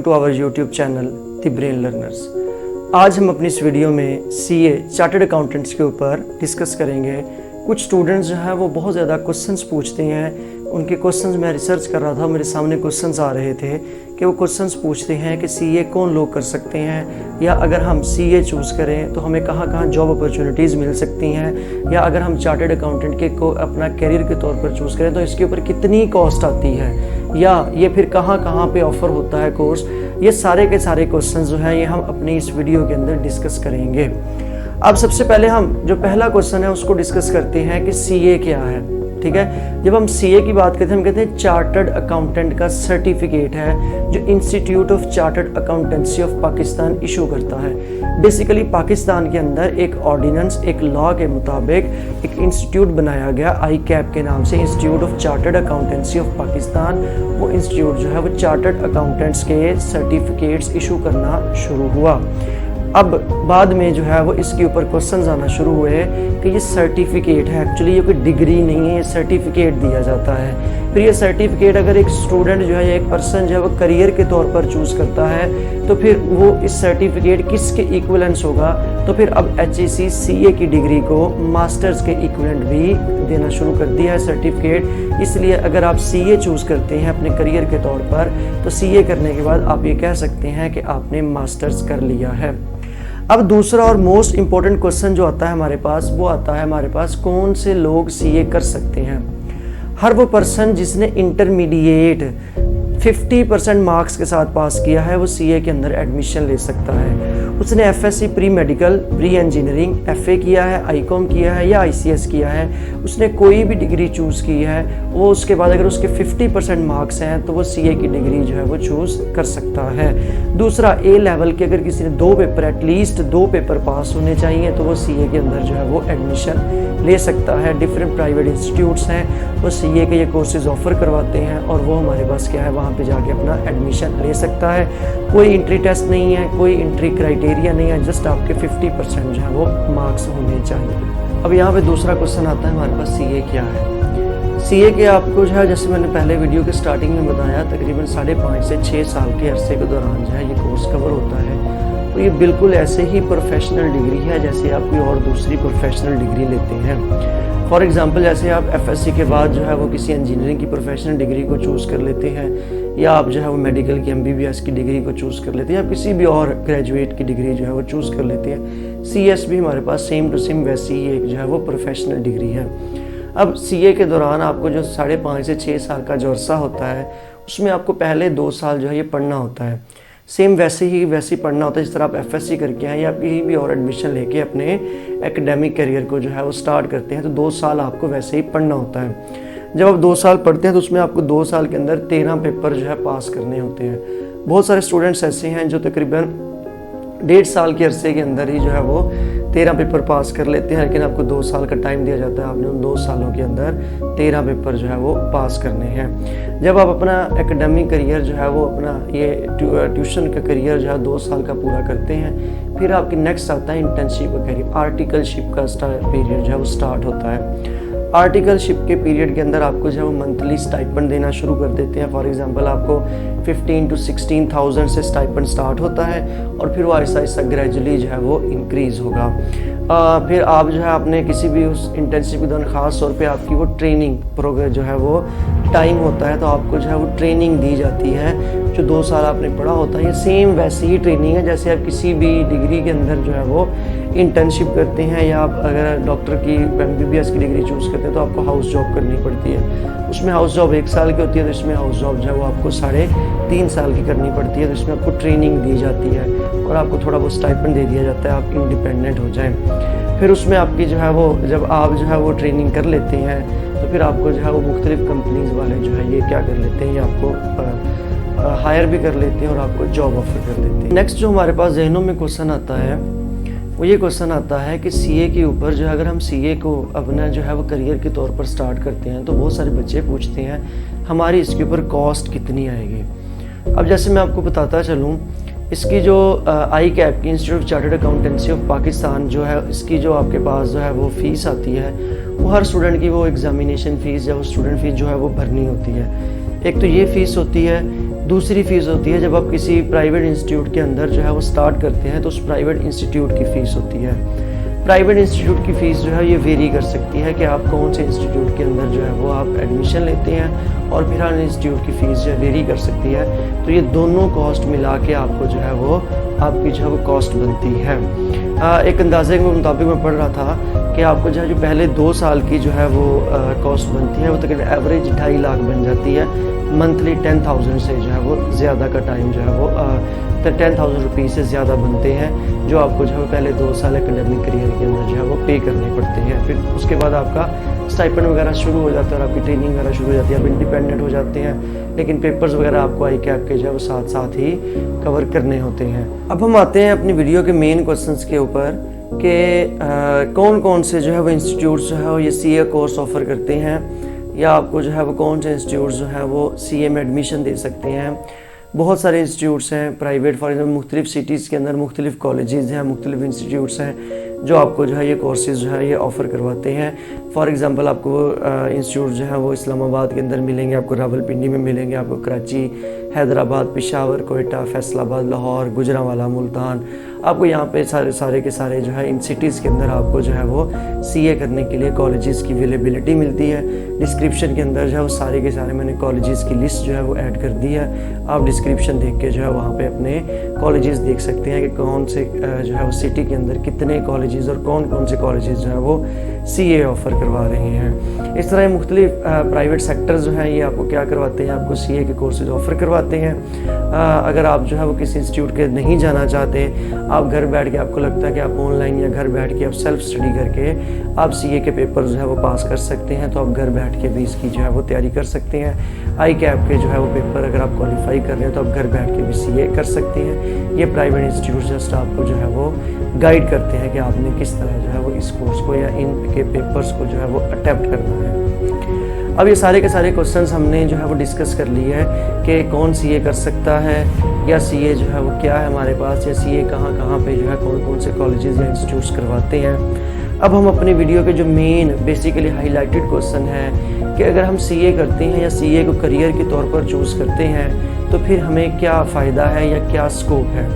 To our YouTube channel the brain learners. आज हम अपनी इस वीडियो में सीए चार्टर्ड अकाउंटेंट्स के ऊपर डिस्कस करेंगे। कुछ स्टूडेंट्स जो है वो बहुत ज़्यादा क्वेश्चंस पूछते हैं। उनके क्वेश्चंस मैं रिसर्च कर रहा था, मेरे सामने क्वेश्चंस आ रहे थे कि वो क्वेश्चंस पूछते हैं कि सीए कौन लोग कर सकते हैं, या अगर हम सीए चूज़ करें तो हमें कहाँ कहाँ जॉब अपॉर्चुनिटीज़ मिल सकती हैं, या अगर हम चार्टर्ड अकाउंटेंट के को अपना करियर के तौर पर चूज़ करें तो इसके ऊपर कितनी कॉस्ट आती है, या ये फिर कहाँ कहाँ पे ऑफ़र होता है कोर्स। ये सारे के सारे क्वेश्चंस जो हैं ये हम अपनी इस वीडियो के अंदर डिस्कस करेंगे। अब सबसे पहले हम जो पहला क्वेश्चन है उसको डिस्कस करते हैं कि सीए क्या है। ठीक है, जब हम सीए की बात करते हैं हम कहते हैं चार्टर्ड अकाउंटेंट का सर्टिफिकेट है जो institute of chartered accountancy of Pakistan issue करता है। बेसिकली पाकिस्तान के अंदर एक ऑर्डिनेंस, एक लॉ के मुताबिक एक इंस्टीट्यूट बनाया गया ICAP के नाम से, institute of chartered accountancy of Pakistan. वो इंस्टीट्यूट जो है वो चार्टर्ड अकाउंटेंट्स के सर्टिफिकेट्स इशू करना शुरू हुआ। अब बाद में जो है वो इसके ऊपर क्वेश्चंस आना शुरू हुए कि ये सर्टिफिकेट है, एक्चुअली ये कोई डिग्री नहीं है, ये सर्टिफिकेट दिया जाता है। फिर ये सर्टिफिकेट अगर एक स्टूडेंट जो है या एक पर्सन जो है वो करियर के तौर पर चूज़ करता है तो फिर वो इस सर्टिफिकेट किसके इक्विवेलेंस होगा, तो फिर अब HEC CA की डिग्री को मास्टर्स के इक्विवेलेंट भी देना शुरू कर दिया है सर्टिफिकेट। इसलिए अगर आप CA चूज़ करते हैं अपने करियर के तौर पर तो CA करने के बाद आप ये कह सकते हैं कि आपने मास्टर्स कर लिया है। अब दूसरा और मोस्ट इम्पॉर्टेंट क्वेश्चन जो आता है हमारे पास, वो आता है हमारे पास कौन से लोग सीए कर सकते हैं। हर वो पर्सन जिसने इंटरमीडिएट 50% मार्क्स के साथ पास किया है वो सीए के अंदर एडमिशन ले सकता है। उसने FSc pre medical, pre engineering, FA किया है, ICOM किया है या ICS किया है, उसने कोई भी डिग्री चूज़ की है, वो उसके बाद अगर उसके 50% मार्क्स हैं तो वो सीए की डिग्री जो है वो चूज़ कर सकता है। दूसरा, A लेवल के अगर किसी ने 2 पेपर, एटलीस्ट 2 पेपर पास होने चाहिए तो वो सीए के अंदर जो है वो एडमिशन ले सकता है। डिफरेंट प्राइवेट इंस्टीट्यूट्स हैं वो सीए के ये कोर्सेज ऑफर करवाते हैं और वो हमारे पास क्या है वहाँ पे जाके अपना एडमिशन ले सकता है। कोई एंट्री टेस्ट नहीं है, कोई एंट्री क्राइटेरिया नहीं है, जस्ट आपके 50% जो है वो मार्क्स होने चाहिए। अब यहाँ पे दूसरा क्वेश्चन आता है हमारे पास सीए क्या है। सीए के आपको जो है जैसे मैंने पहले वीडियो के स्टार्टिंग में बताया तकरीबन 5.5 से 6 साल के अरसे के दौरान जो है ये कोर्स कवर होता है। तो ये बिल्कुल ऐसे ही प्रोफेशनल डिग्री है जैसे आप कोई और दूसरी प्रोफेशनल डिग्री लेते हैं। फॉर एग्जांपल जैसे आप FSc के बाद जो है वो किसी इंजीनियरिंग की प्रोफेशनल डिग्री को चूज़ कर लेते हैं, या आप जो है वो मेडिकल की MBBS की डिग्री को चूज़ कर लेते हैं, या किसी भी और ग्रेजुएट की डिग्री जो है वो चूज़ कर लेते हैं। CS भी हमारे पास सेम टू सेम वैसी ही एक जो है वो प्रोफेशनल डिग्री है। अब CA के दौरान आपको जो 5.5 से 6 साल का जो अरसा होता है उसमें आपको पहले 2 साल जो है ये पढ़ना होता है। सेम वैसे ही पढ़ना होता है जिस तरह आप FSc करके हैं या कहीं भी और एडमिशन लेके अपने एकेडमिक करियर को जो है वो स्टार्ट करते हैं तो 2 साल आपको वैसे ही पढ़ना होता है। जब आप 2 साल पढ़ते हैं तो उसमें आपको 2 साल के अंदर 13 पेपर जो है पास करने होते हैं। बहुत सारे स्टूडेंट्स ऐसे हैं जो तकरीबन 1.5 साल के अरसे के अंदर ही जो है वो 13 पेपर पास कर लेते हैं, लेकिन आपको 2 साल का टाइम दिया जाता है, आपने उन 2 सालों के अंदर 13 पेपर जो है वो पास करने हैं। जब आप अपना एकेडमिक करियर जो है वो अपना ये ट्यूशन का करियर जो है 2 साल का पूरा करते हैं, फिर आपकी नेक्स्ट आता है इंटर्नशिप का करियर। आर्टिकलशिप का पीरियड जो है वो स्टार्ट होता है। आर्टिकलशिप के पीरियड के अंदर आपको जो है वो मंथली स्टाइपेंड देना शुरू कर देते हैं। फॉर एग्जांपल आपको 15 to 16,000 से स्टाइपेंड स्टार्ट होता है और फिर वो ऐसा ऐसा ग्रेजुअली जो है वो इंक्रीज़ होगा। फिर आप जो है आपने किसी भी उस इंटर्नशिप के दौरान ख़ास तौर पे आपकी वो ट्रेनिंग प्रोग्रेस जो है वो टाइम होता है तो आपको जो है वो ट्रेनिंग दी जाती है। जो 2 साल आपने पढ़ा होता है ये सेम वैसी ही ट्रेनिंग है जैसे आप किसी भी डिग्री के अंदर जो है वो इंटर्नशिप करते हैं, या आप अगर डॉक्टर की MBBS की डिग्री चूज़ करते हैं तो आपको हाउस जॉब करनी पड़ती है। उसमें हाउस जॉब 1 साल की होती है तो इसमें हाउस जॉब जो है वो आपको 3.5 साल की करनी पड़ती है। तो इसमें आपको ट्रेनिंग दी जाती है और आपको थोड़ा बहुत स्टाइपेंड दे दिया जाता है, आप इंडिपेंडेंट हो जाएं। फिर उसमें आपकी जो है वो जब आप जो है वो ट्रेनिंग कर लेते हैं तो फिर आपको जो है वो मुख्तलिफ कंपनीज वाले जो है ये क्या कर लेते हैं, ये आपको हायर भी कर लेते हैं और आपको जॉब ऑफर कर देते हैं। नेक्स्ट जो हमारे पास जहनों में क्वेश्चन आता है वो ये क्वेश्चन आता है कि सीए के ऊपर जो है अगर हम सीए को अपना जो है वो करियर के तौर पर स्टार्ट करते हैं तो बहुत सारे बच्चे पूछते हैं हमारी इसके ऊपर कॉस्ट कितनी आएगी। अब जैसे मैं आपको बताता चलूँ, इसकी जो ICAP की institute of chartered accountancy of Pakistan जो है इसकी जो आपके पास जो है वो फ़ीस आती है वो हर स्टूडेंट की वो एग्जामिनेशन फ़ीस या वो स्टूडेंट फ़ीस जो है वो भरनी होती है। एक तो ये फ़ीस होती है, दूसरी फ़ीस होती है जब आप किसी प्राइवेट इंस्टीट्यूट के अंदर जो है वो स्टार्ट करते हैं तो उस प्राइवेट इंस्टीट्यूट की फ़ीस होती है। प्राइवेट इंस्टीट्यूट की फ़ीस जो है ये वेरी कर सकती है कि आप कौन से इंस्टीट्यूट के अंदर जो है वो आप एडमिशन लेते हैं, और फिर हर इंस्टीट्यूट की फ़ीस जो है वेरी कर सकती है। तो ये दोनों कॉस्ट मिला के आपको जो है वो आपकी जो है वो कॉस्ट बनती है। एक अंदाजे के मुताबिक मैं पढ़ रहा था कि आपको जो है जो पहले 2 साल की जो है वो कॉस्ट बनती है वो तकरीबन एवरेज 2.5 लाख बन जाती है मंथली। 10,000 से जो है वो ज़्यादा का टाइम जो है वो 10,000 रुपीज़ से ज़्यादा बनते हैं, जो आपको जो है पहले 2 साल एकेडमिक करियर के अंदर जो है वो पे करने पड़ते हैं। फिर उसके बाद आपका स्टाइपेंड वगैरह शुरू हो जाता है और आपकी ट्रेनिंग वगैरह शुरू हो जाती है, आप इंडिपेंडेंट हो जाते हैं। लेकिन पेपर्स वगैरह आपको ICAP के जो है वो साथ साथ ही कवर करने होते हैं। अब हम आते हैं अपनी वीडियो के मेन क्वेश्चंस के ऊपर कि कौन कौन से जो है वो इंस्टीट्यूट्स जो है वो ये CA कोर्स ऑफ़र करते हैं, या आपको जो है वो कौन से इंस्टीट्यूट्स जो है वो CA में एडमिशन दे सकते हैं। बहुत सारे इंस्टीट्यूट्स हैं प्राइवेट, फॉर एग्जाम्पल मुख्तलिफ सिटीज़ के अंदर मुख्तलिफ कॉलेजेस हैं, मुख्तलिफ इंस्टीट्यूट्स हैं जो आपको जो है ये कोर्सेज जो है ये ऑफ़र करवाते हैं। फॉर एग्जांपल आपको इंस्टीट्यूट जो है वो इस्लामाबाद के अंदर मिलेंगे, आपको रावलपिंडी में मिलेंगे, आपको कराची, हैदराबाद, पेशावर, कोयटा, फैसलाबाद, लाहौर, गुजरांवाला, मुल्तान, आपको यहाँ पे सारे के सारे जो है इन सिटीज़ के अंदर आपको जो है वो CA करने के लिए कॉलेजेस की अवेलेबिलिटी मिलती है। डिस्क्रिप्शन के अंदर जो है वो सारे के सारे मैंने कॉलेजेस की लिस्ट जो है वो ऐड कर दी है। आप डिस्क्रिप्शन देख के जो है वहाँ पे अपने कॉलेजेस देख सकते हैं कि कौन से जो है वो सिटी के अंदर कितने कॉलेजेस और कौन कौन से कॉलेजेस जो है वो CA ऑफ़र करवा रहे हैं। इस तरह मुख्तलिफ प्राइवेट सेक्टर्स जो हैं ये आपको क्या करवाते हैं, आपको CA के कोर्सेज ऑफ़र करवाते हैं। अगर आप जो है वो किसी इंस्टीट्यूट के नहीं जाना चाहते, आप घर बैठ के आपको लगता है कि आप ऑनलाइन या घर बैठ के आप सेल्फ स्टडी करके आप CA के पेपर जो है वो पास कर सकते हैं, तो आप घर बैठ के भी इसकी जो है वो तैयारी कर सकते हैं। ICAP के जो है वो पेपर अगर आप क्वालिफाई कर रहे हैं तो आप घर बैठ के भी CA कर सकते हैं। ये प्राइवेट इंस्टीट्यूट जस्ट आपको जो है वो गाइड करते हैं कि आपने किस तरह जो है वो इस कोर्स को या इन के पेपर्स को जो है वो अटेम्प्ट करना है। अब ये सारे के सारे क्वेश्चंस हमने जो है वो डिस्कस कर लिए है कि कौन CA कर सकता है, या CA जो है वो क्या है हमारे पास, या CA कहाँ पे जो है कौन कौन से कॉलेजेस या इंस्टीट्यूट्स करवाते हैं। अब हम अपनी वीडियो के जो मेन बेसिकली हाईलाइटेड क्वेश्चन है कि अगर हम CA करते हैं या CA को करियर के तौर पर चूज़ करते हैं तो फिर हमें क्या फ़ायदा है या क्या स्कोप है।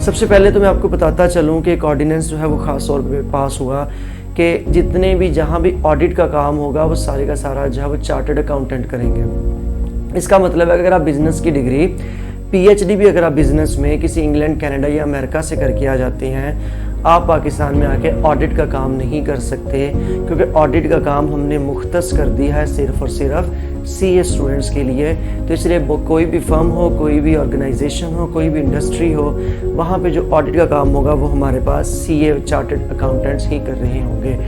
सबसे पहले तो मैं आपको बताता चलूँ कि एक ऑर्डिनेंस जो है वो ख़ास तौर पे पास हुआ कि जितने भी जहाँ भी ऑडिट का काम होगा वो सारे का सारा जो है वो चार्टर्ड अकाउंटेंट करेंगे। इसका मतलब है कि अगर आप बिज़नेस की डिग्री PhD भी अगर आप बिज़नेस में किसी इंग्लैंड, कनाडा या अमेरिका से करके आ जाते हैं, आप पाकिस्तान में आके ऑडिट का काम नहीं कर सकते, क्योंकि ऑडिट का काम हमने मुख्तस कर दिया है सिर्फ़ और सिर्फ CA स्टूडेंट्स के लिए। तो इसलिए कोई भी फर्म हो, कोई भी ऑर्गेनाइजेशन हो, कोई भी इंडस्ट्री हो, वहाँ पे जो ऑडिट का काम होगा वो हमारे पास CA चार्टर्ड अकाउंटेंट्स ही कर रहे होंगे।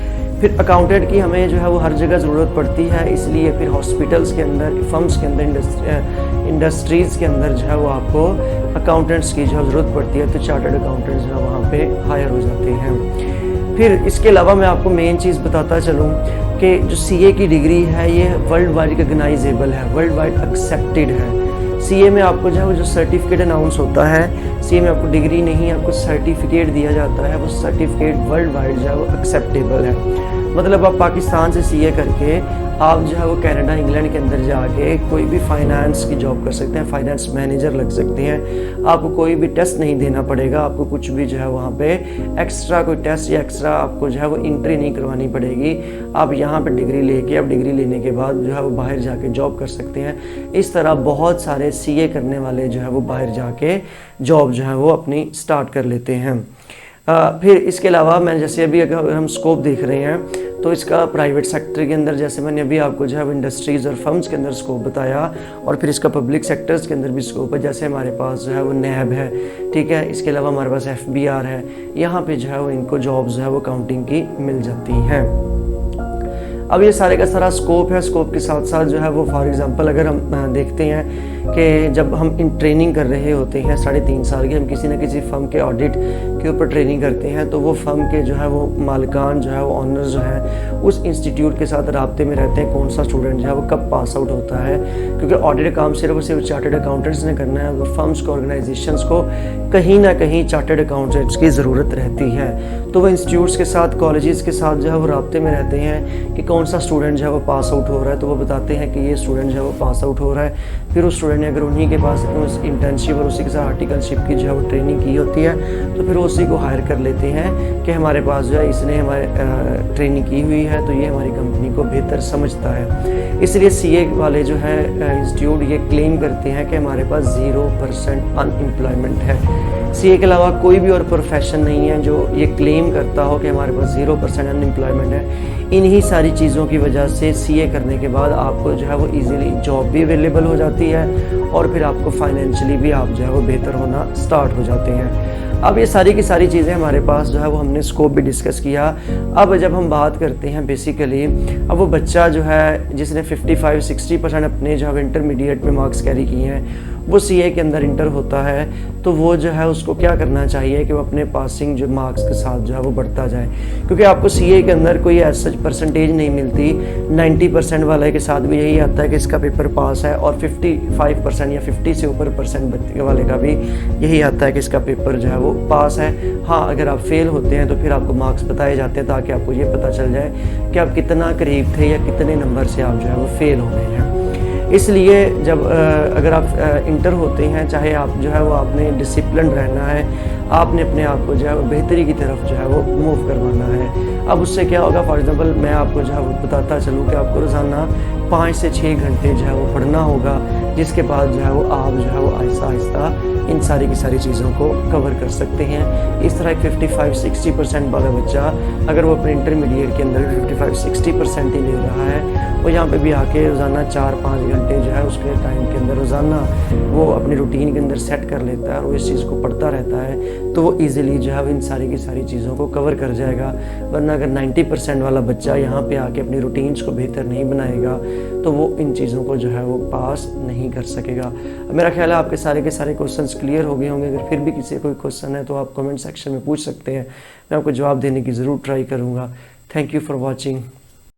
फिर अकाउंटेंट की हमें जो है वो हर जगह ज़रूरत पड़ती है, इसलिए फिर हॉस्पिटल्स के अंदर, फर्म्स के अंदर, इंडस्ट्रीज़ के अंदर जो है वो आपको अकाउंटेंट्स की जो ज़रूरत पड़ती है, तो चार्टर्ड अकाउंटेंट्स जो है वहाँ पे हायर हो जाते हैं। फिर इसके अलावा मैं आपको मेन चीज़ बताता चलूँ कि जो CA की डिग्री है ये वर्ल्ड वाइड रिकग्नाइजेबल है, वर्ल्ड वाइड एक्सेप्टेड है। CA में आपको जो है वो जो सर्टिफिकेट अनाउंस होता है, CA में आपको डिग्री नहीं, आपको सर्टिफिकेट दिया जाता है, वो सर्टिफिकेट वर्ल्ड वाइड जो है वो एक्सेप्टेबल है। मतलब आप पाकिस्तान से CA करके आप जो है वो कनाडा, इंग्लैंड के अंदर जाके कोई भी फाइनेंस की जॉब कर सकते हैं, फाइनेंस मैनेजर लग सकते हैं। आपको कोई भी टेस्ट नहीं देना पड़ेगा, आपको कुछ भी जो है वहाँ पे एक्स्ट्रा कोई टेस्ट या एक्स्ट्रा आपको जो है वो एंट्री नहीं करवानी पड़ेगी। आप यहाँ पे डिग्री लेके, आप डिग्री लेने के बाद जो है वो बाहर जाके जॉब कर सकते हैं। इस तरह बहुत सारे CA करने वाले जो है वो बाहर जाके जॉब जो है वो अपनी स्टार्ट कर लेते हैं। फिर इसके अलावा मैं जैसे अभी अगर हम स्कोप देख रहे हैं तो इसका प्राइवेट सेक्टर के अंदर, जैसे मैंने अभी आपको जो है इंडस्ट्रीज़ और फर्म्स के अंदर स्कोप बताया, और फिर इसका पब्लिक सेक्टर्स के अंदर भी स्कोप है। जैसे हमारे पास जो है वो NAB है, ठीक है, इसके अलावा हमारे पास FBR है, यहाँ पे जो है वो इनको जॉब्स जो है वो काउंटिंग की मिल जाती हैं। अब ये सारे का सारा स्कोप है। स्कोप के साथ साथ जो है वो फॉर एग्जांपल अगर हम देखते हैं कि जब हम इन ट्रेनिंग कर रहे होते हैं 3.5 साल की, हम किसी न किसी फर्म के ऑडिट के ऊपर ट्रेनिंग करते हैं, तो वो फर्म के जो है वो मालिकान जो है वो ऑनर्स जो हैं उस इंस्टीट्यूट के साथ राब्ते में रहते हैं कौन सा स्टूडेंट जो है वो कब पास आउट होता है, क्योंकि ऑडिट काम सिर्फ और सिर्फ चार्टर्ड अकाउंटेंट्स ने करना है। वो फर्म्स को, ऑर्गेनाइजेशंस को कहीं ना कहीं चार्टर्ड अकाउंटेंट्स की ज़रूरत रहती है। तो वो इंस्टीट्यूट्स के साथ, कॉलेजेस के साथ जो है वो राब्ते में रहते हैं कि कौन सा स्टूडेंट जो है वो पास आउट हो रहा है, तो वो बताते हैं कि ये स्टूडेंट जो है वो पास आउट हो रहा है। फिर उस स्टूडेंट ने अगर उन्हीं के पास उस इंटर्नशिप और उसी के साथ आर्टिकलशिप की जो है वो ट्रेनिंग की होती है, तो फिर उसी को हायर कर लेते हैं कि हमारे पास जो है इसने हमारे ट्रेनिंग की हुई है, तो ये हमारी कंपनी को बेहतर समझता है। इसलिए CA वाले जो है इंस्टीट्यूट ये क्लेम करते हैं कि हमारे पास 0% अनएम्प्लॉयमेंट है। CA के अलावा कोई भी और प्रोफेशन नहीं है जो ये क्लेम करता हो कि हमारे पास 0% अनएम्प्लॉयमेंट है। इन्हीं सारी चीज़ों की वजह से CA करने के बाद आपको जो है वो इजीली जॉब भी अवेलेबल हो जाती है और फिर आपको फाइनेंशियली भी आप जो है वो बेहतर होना स्टार्ट हो जाते हैं। अब ये सारी की सारी चीज़ें हमारे पास जो है वो हमने स्कोप भी डिस्कस किया। अब जब हम बात करते हैं बेसिकली, अब वो बच्चा जो है जिसने 55-60% अपने जो है इंटरमीडिएट में मार्क्स कैरी किए हैं, वो CA के अंदर इंटर होता है, तो वो जो है उसको क्या करना चाहिए कि वो अपने पासिंग जो मार्क्स के साथ जो है वो बढ़ता जाए, क्योंकि आपको CA के अंदर कोई ऐसा परसेंटेज नहीं मिलती। 90% वाले के साथ भी यही आता है कि इसका पेपर पास है, और 55% या 50 से ऊपर % वाले का भी यही आता है कि इसका पेपर जो है वो पास है। हाँ, अगर आप फेल होते हैं तो फिर आपको मार्क्स बताए जाते हैं ताकि आपको ये पता चल जाए कि आप कितना करीब थे या कितने नंबर से आप जो है वो फेल हो गए हैं। इसलिए जब अगर आप इंटर होते हैं, चाहे आप जो है वो आपने डिसिप्लिन रहना है, आपने अपने आप को जो है वो बेहतरी की तरफ जो है वो मूव करवाना है। अब उससे क्या होगा, फॉर एग्जांपल मैं आपको जो है वो बताता चलूँ कि आपको रोज़ाना 5 से 6 घंटे जो है वो पढ़ना होगा, जिसके बाद जो है वो आप जो है वो आहिस्ता आहिस्ता इन सारी की सारी चीज़ों को कवर कर सकते हैं। इस तरह 55-60% वाला बच्चा अगर वो अपने इंटरमीडिएट के अंदर 55-60% ही ले रहा है, वो यहाँ पे भी आके रोज़ाना 4-5 घंटे जो है उसके टाइम के अंदर रोज़ाना वो अपनी रूटीन के अंदर सेट कर लेता है और वो इस चीज़ को पढ़ता रहता है, तो वो ईज़िली जो है इन सारी की सारी चीज़ों को कवर कर जाएगा। वरना अगर 90% वाला बच्चा यहाँ पे आके अपनी रूटीन्स को बेहतर नहीं बनाएगा, तो वो इन चीज़ों को जो है वो पास नहीं कर सकेगा। मेरा ख्याल है आपके सारे के सारे क्वेश्चंस क्लियर हो गए होंगे। अगर फिर भी किसी कोई क्वेश्चन है तो आप कमेंट सेक्शन में पूछ सकते हैं, मैं आपको जवाब देने की ज़रूर ट्राई करूँगा। Thank you for watching.